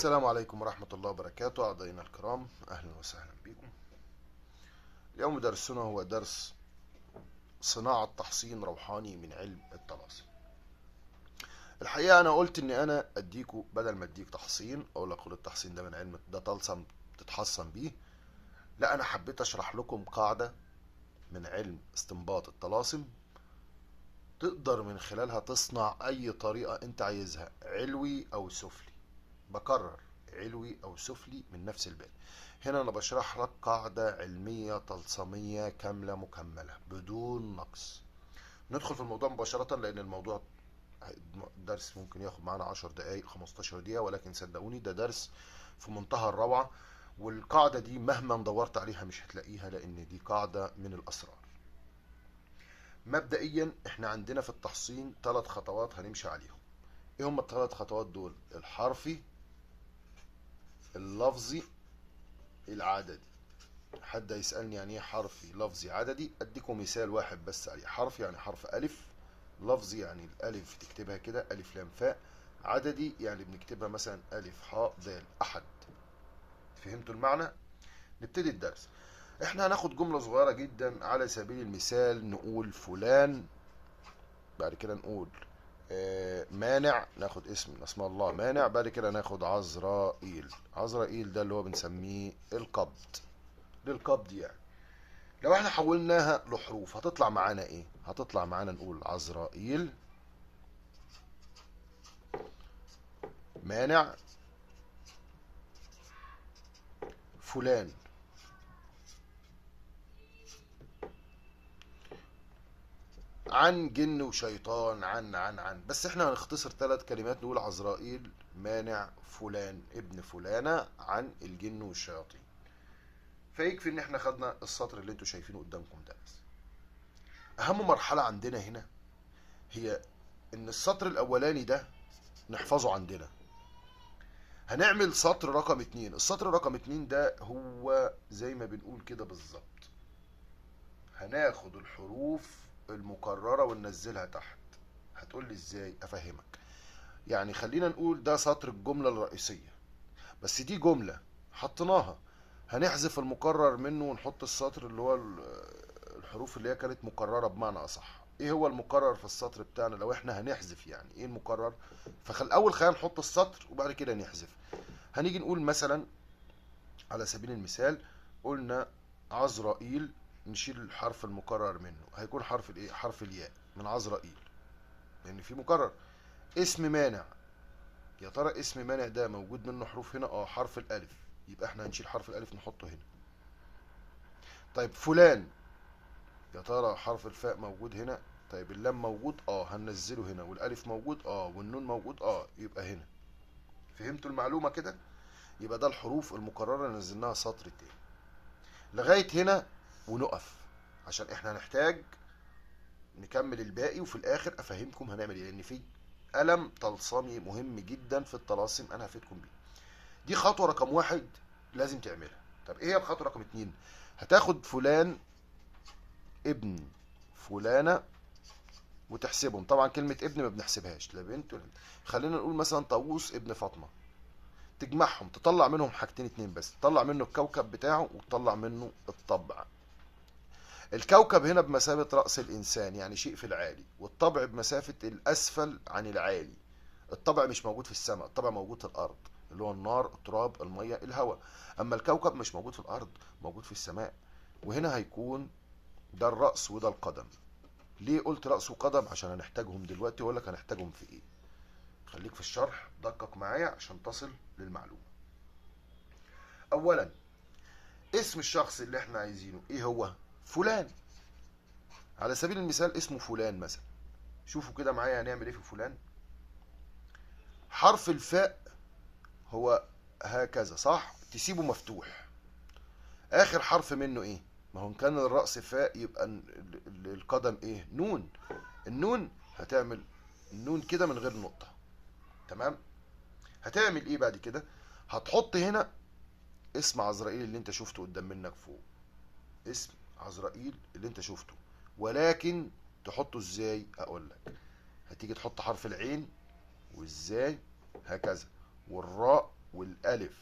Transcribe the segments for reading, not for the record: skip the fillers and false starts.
السلام عليكم ورحمة الله وبركاته أعضائنا الكرام، أهلا وسهلا بكم. اليوم درسنا هو درس صناعة تحصين روحاني من علم الطلاسم. الحقيقة أنا قلت إن أنا أديكوا بدل ما أديك تحصين أقول لك خد التحصين ده من علم ده طلسم تتحصن بيه. لا، أنا حبيت أشرح لكم قاعدة من علم استنباط الطلاسم تقدر من خلالها تصنع أي طريقة أنت عايزها، علوي أو سفلي. بكرر، علوي أو سفلي من نفس الباب. هنا أنا بشرح لك قاعدة علمية طلسمية كاملة مكملة بدون نقص. ندخل في الموضوع مباشرة لأن الموضوع درس ممكن ياخد معانا 10 دقايق 15 دقيقة، ولكن صدقوني ده درس في منتهى الروعة. والقاعدة دي مهما دورت عليها مش هتلاقيها، لأن دي قاعدة من الأسرار. مبدئيا احنا عندنا في التحصين 3 خطوات هنمشي عليهم. ايه هم ال3 خطوات دول؟ الحرفي، اللفظي، العددي. حد يسألني يعني ايه حرفي لفظي عددي؟ اديكم مثال واحد بس عليه. حرفي يعني حرف الف، لفظي يعني الالف تكتبها كده الف لام فاء، عددي يعني بنكتبها مثلا الف حاء دال احد. فهمتوا المعنى؟ نبتدي الدرس. احنا هناخد جملة صغيرة جدا على سبيل المثال، نقول فلان، بعد كده نقول مانع، ناخد اسم من اسماء الله مانع، بعد كده ناخد عزرائيل. عزرائيل ده اللي هو بنسميه القبض، للقبض يعني. لو احنا حولناها لحروف هتطلع معانا ايه؟ هتطلع معانا نقول عزرائيل، مانع، فلان. عن جن وشيطان، عن بس احنا هنختصر 3 كلمات، نقول عزرائيل، مانع، فلان ابن فلانة، عن الجن والشياطين. فيكفي ان احنا خدنا السطر اللي انتوا شايفينه قدامكم ده بس. اهم مرحلة عندنا هنا هي ان السطر الاولاني ده نحفظه عندنا. هنعمل سطر رقم 2. السطر رقم 2 ده هو زي ما بنقول كده بالظبط، هناخد الحروف المكررة وننزلها تحت. هتقول لي ازاي؟ افهمك. يعني خلينا نقول ده سطر الجملة الرئيسية، بس دي جملة حطيناها، هنحذف المكرر منه ونحط السطر اللي هو الحروف اللي هي كانت مكررة بمعنى اصح. ايه هو المكرر في السطر بتاعنا لو احنا هنحذف؟ يعني ايه المكرر؟ الاول خلينا نحط السطر وبعد كده نحذف. هنيجي نقول مثلا على سبيل المثال، قلنا عزرائيل، نشيل الحرف المكرر منه، هيكون حرف الايه؟ حرف الياء من عزرائيل لان في مكرر. اسم مانع، يا ترى اسم مانع ده موجود منه حروف هنا؟ حرف الالف، يبقى احنا هنشيل حرف الالف نحطه هنا. طيب فلان، يا ترى حرف الفاء موجود هنا؟ طيب اللام موجود؟ هننزله هنا. والالف موجود؟ والنون موجود؟ يبقى هنا. فهمتوا المعلومة كده؟ يبقى ده الحروف المكررة نزلناها سطر تاني لغاية هنا ونقف، عشان احنا هنحتاج نكمل الباقي وفي الاخر افهمكم هنعمل ايه، لان في قلم طلسمي مهم جدا في الطلاسم انا هفيدكم بيه. دي خطوة رقم 1 لازم تعملها. طب ايه هي الخطوة رقم 2؟ هتاخد فلان ابن فلانة وتحسبهم. طبعا كلمة ابن ما بنحسبهاش، لا بنت ولا بنت. خلينا نقول مثلا طاووس ابن فاطمة، تجمعهم تطلع منهم حاجتين 2 بس، تطلع منه الكوكب بتاعه وتطلع منه الطبع. الكوكب هنا بمثابة رأس الإنسان، يعني شيء في العالي، والطبع بمسافة الأسفل عن العالي. الطبع مش موجود في السماء، الطبع موجود في الأرض، اللي هو النار، التراب، المية، الهواء. أما الكوكب مش موجود في الأرض، موجود في السماء. وهنا هيكون ده الرأس وده القدم. ليه قلت رأس وقدم؟ عشان هنحتاجهم دلوقتي، وأقول لك هنحتاجهم في إيه. خليك في الشرح، دقق معايا عشان تصل للمعلومة. أولا، اسم الشخص اللي احنا عايزينه إيه هو؟ فلان. على سبيل المثال اسمه فلان مثلا. شوفوا كده معايا هنعمل ايه في فلان. حرف الفاء هو هكذا صح؟ تسيبه مفتوح. اخر حرف منه ايه؟ ما هو كان الرأس فاء يبقى القدم ايه؟ نون. النون هتعمل النون كده من غير نقطة. تمام. هتعمل ايه بعد كده؟ هتحط هنا اسم عزرائيل اللي انت شفته قدام منك فوق، اسم عزرائيل اللي انت شفته. ولكن تحطه ازاي؟ اقول لك. هتيجي تحط حرف العين والزاي هكذا، والراء والالف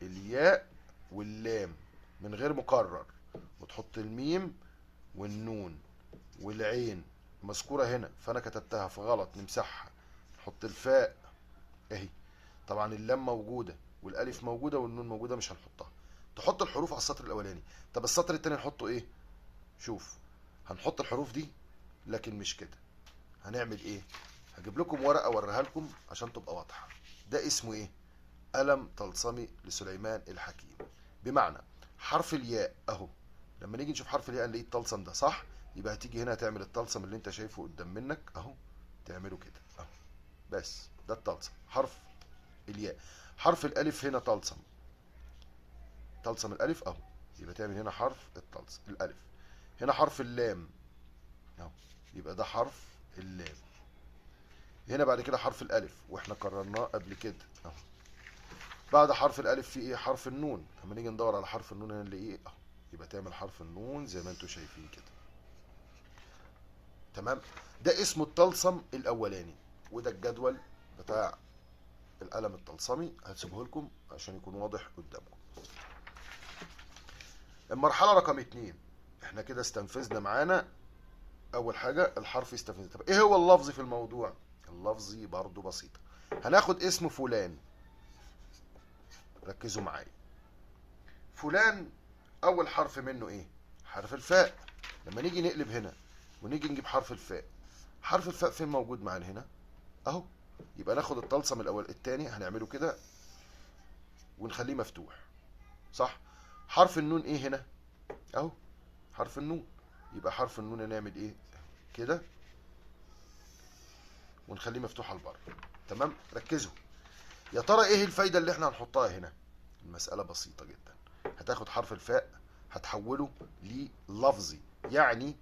الياء واللام من غير مكرر، وتحط الميم والنون والعين مذكورة هنا فانا كتبتها فغلط نمسحها، نحط الفاء اهي، طبعا اللام موجودة والالف موجودة والنون موجودة مش هنحطها، تحط الحروف على السطر الاولاني. طب السطر التاني نحطه ايه؟ شوف، هنحط الحروف دي لكن مش كده. هنعمل ايه؟ هجيب لكم ورقة اوريها لكم عشان تبقى واضحة. ده اسمه ايه؟ قلم طلسمي لسليمان الحكيم. بمعنى حرف الياء اهو، لما نيجي نشوف حرف الياء نلاقيه الطلسم ده صح، يبقى هتيجي هنا تعمل الطلسم اللي انت شايفه قدام منك اهو، تعمله كده اهو، بس ده الطلسم حرف الياء. حرف الالف هنا طلسم، طلسم الالف اهو، يبقى تعمل هنا حرف الطلسم الالف. هنا حرف اللام اهو، يبقى ده حرف اللام. هنا بعد كده حرف الالف واحنا قررناه قبل كده اهو. بعد حرف الالف في ايه؟ حرف النون، لما نيجي ندور على حرف النون هنلاقيه اهو، يبقى تعمل حرف النون زي ما انتم شايفين كده. تمام؟ ده اسمه الطلسم الاولاني، وده الجدول بتاع القلم الطلسمي، هسيبه لكم عشان يكون واضح قدامكم. المرحله رقم 2 احنا كده استنفذنا معانا اول حاجه الحرف استنفذنا. طب ايه هو اللفظي في الموضوع؟ اللفظي برضو بسيطه، هناخد اسم فلان، ركزوا معايا. فلان اول حرف منه ايه؟ حرف الفاء. لما نيجي نقلب هنا ونيجي نجيب حرف الفاء، حرف الفاء فين موجود معانا؟ هنا اهو، يبقى ناخد الطلسم الاول التاني هنعمله كده ونخليه مفتوح صح. حرف النون ايه هنا؟ اهو حرف النون، يبقى حرف النون هنعمل ايه؟ كده ونخليه مفتوح على البر. تمام؟ ركزوا، يا ترى ايه الفايده اللي احنا هنحطها هنا؟ المساله بسيطه جدا، هتاخد حرف الفاء هتحوله للفظي، يعني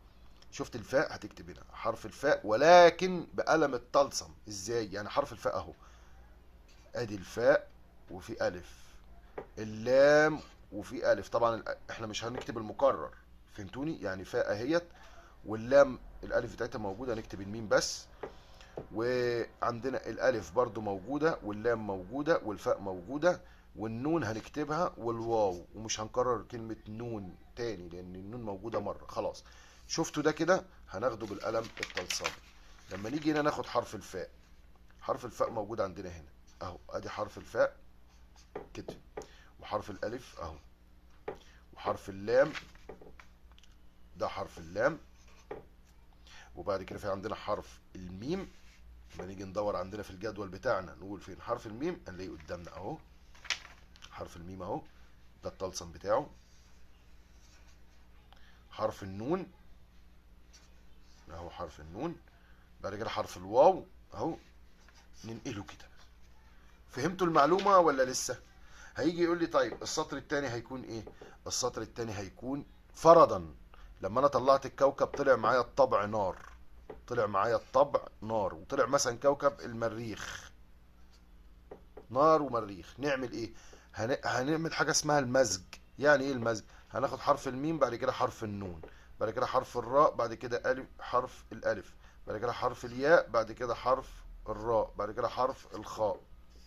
شفت الفاء هتكتب هنا حرف الفاء ولكن بقلم الطلسم. ازاي يعني؟ حرف الفاء اهو، ادي الفاء وفي الف، اللام وفي الف، طبعا احنا مش هنكتب المكرر، فهمتوني؟ يعني فاء اهيت واللام الالف بتاعتها موجوده، نكتب الميم بس، وعندنا الالف برضو موجوده واللام موجوده والفاء موجوده، والنون هنكتبها والواو، ومش هنكرر كلمه نون تاني لان النون موجوده مره خلاص. شفتوا ده كده؟ هناخده بالقلم الطلسمي. لما نيجي هنا ناخد حرف الفاء، حرف الفاء موجود عندنا هنا اهو، ادي حرف الفاء كده، وحرف الالف اهو، وحرف اللام ده حرف اللام، وبعد كده في عندنا حرف الميم. لما نيجي ندور عندنا في الجدول بتاعنا نقول فين حرف الميم، هنلاقيه قدامنا اهو، حرف الميم اهو، ده الطلسم بتاعه. حرف النون اهو، حرف النون. بعد كده حرف الواو اهو، ننقله كده. فهمتوا المعلومة ولا لسه؟ هيجي يقول لي طيب السطر الثاني هيكون ايه؟ السطر الثاني هيكون فرضا لما انا طلعت الكوكب طلع معايا الطبع نار، طلع معايا الطبع نار، وطلع مثلا كوكب المريخ نار ومريخ، نعمل ايه؟ هنعمل حاجة اسمها المزج. يعني ايه المزج؟ هناخد حرف الميم بعد كده حرف النون، بعد كده حرف الراء، بعد كده الف حرف الالف، بعد كده حرف الياء، بعد كده حرف الراء، بعد كده حرف الخاء،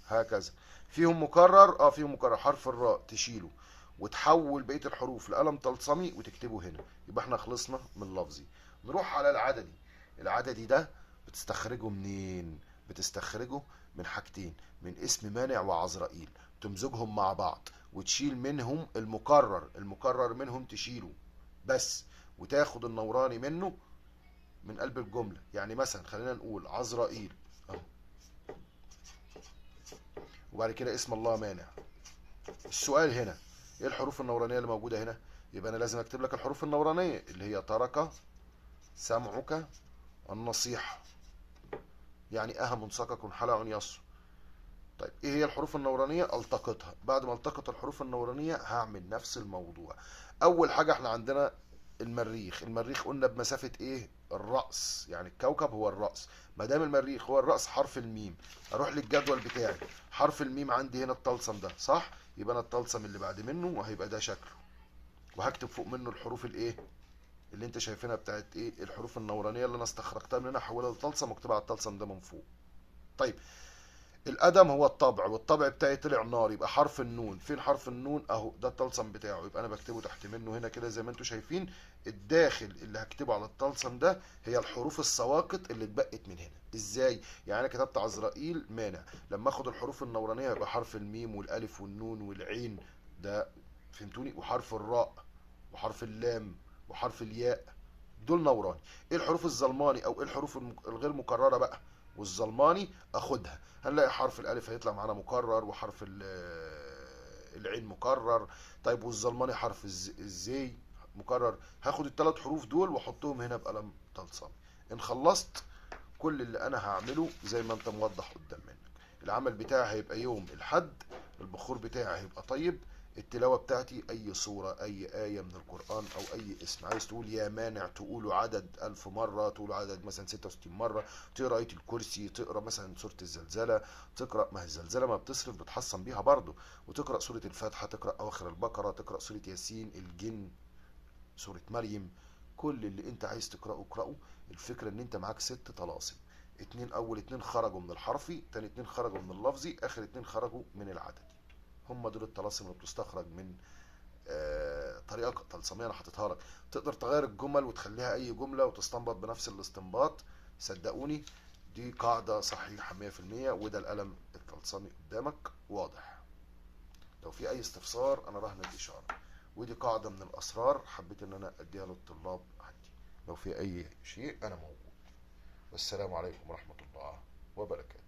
هكذا. فيهم مكرر؟ اه فيهم مكرر. حرف الراء تشيله وتحول بقية الحروف لقلم طلسمي وتكتبه هنا، يبقى احنا خلصنا من لفظي. نروح على العددي. العددي ده بتستخرجه منين؟ بتستخرجه من حاجتين، من اسم مانع وعزرائيل، تمزجهم مع بعض وتشيل منهم المكرر، المكرر منهم تشيله بس، وتاخد النوراني منه من قلب الجملة. يعني مثلا خلينا نقول عزرائيل اهو، وبعد كده اسم الله مانع. السؤال هنا ايه الحروف النورانية اللي موجودة هنا؟ يبقى انا لازم اكتب لك الحروف النورانية اللي هي ترك سمعك النصيحة، يعني منسقك حلع يسر. طيب ايه هي الحروف النورانية؟ التقطها. بعد ما التقط الحروف النورانية هعمل نفس الموضوع. اول حاجة احنا عندنا المريخ، المريخ قلنا بمسافة ايه؟ الرأس، يعني الكوكب هو الرأس، ما دام المريخ هو الرأس حرف الميم. اروح للجدول بتاعي، حرف الميم عندي هنا الطلسم ده صح، يبقى انا الطلسم اللي بعد منه وهيبقى ده شكله، وهكتب فوق منه الحروف الايه اللي انت شايفينها بتاعت ايه؟ الحروف النورانية اللي انا استخرجتها من هنا، احولها لطلسم واكتبها على الطلسم ده من فوق. طيب القدم هو الطبع، والطبع بتاعي طلع نار، يبقى حرف النون. فين حرف النون؟ اهو ده الطلسم بتاعه، يبقى انا بكتبه تحت منه هنا كده زي ما انتم شايفين. الداخل اللي هكتبه على الطلسم ده هي الحروف السواقط اللي اتبقت من هنا. ازاي؟ يعني انا كتبت عزرائيل مانع، لما اخد الحروف النورانيه يبقى حرف الميم والالف والنون والعين، ده فهمتوني، وحرف الراء وحرف اللام وحرف الياء، دول نوراني. ايه الحروف الظلماني او ايه الحروف الغير مكرره بقى والظلماني؟ اخدها، هنلاقي حرف الالف هيطلع معانا مكرر، وحرف العين مكرر. طيب والظلماني حرف الزي مكرر، هاخد الثلاث حروف دول واحطهم هنا بقلم طلسم. ان خلصت كل اللي انا هعمله زي ما انت موضح قدام منك. العمل بتاعي هيبقى يوم الحد، البخور بتاعي هيبقى طيب، التلاوة بتاعتي أي سورة أي آية من القرآن أو أي اسم. عايز تقول يا مانع تقوله عدد 1000 مرة، تقوله عدد مثلا 66 مرة. تقرأ آية الكرسي، تقرأ مثلا سورة الزلزلة، تقرأ، ما هي الزلزلة ما بتصرف بتحصن بيها برضه، وتقرأ سورة الفاتحة، تقرأ أواخر البقرة، تقرأ سورة ياسين، الجن، سورة مريم. كل اللي انت عايز تقرأه اقرأه. الفكرة ان انت معاك 6 طلاسم، اول اتنين خرجوا من الحرفي، تاني اتنين خرجوا من اللفظي، اخر اتنين خرجوا من العددي. هم دول الطلاسم اللي بتستخرج من طريقة طلسمية انا حاططها لك. تقدر تغير الجمل وتخليها اي جملة وتستنبط بنفس الاستنباط. صدقوني دي قاعدة صحيحة 100%، وده القلم الطلسمي قدامك واضح. لو في اي استفسار انا رهن الاشارة، ودي قاعدة من الاسرار حبيت ان انا اديها للطلاب عندي. لو في اي شيء انا موجود. والسلام عليكم ورحمة الله وبركاته.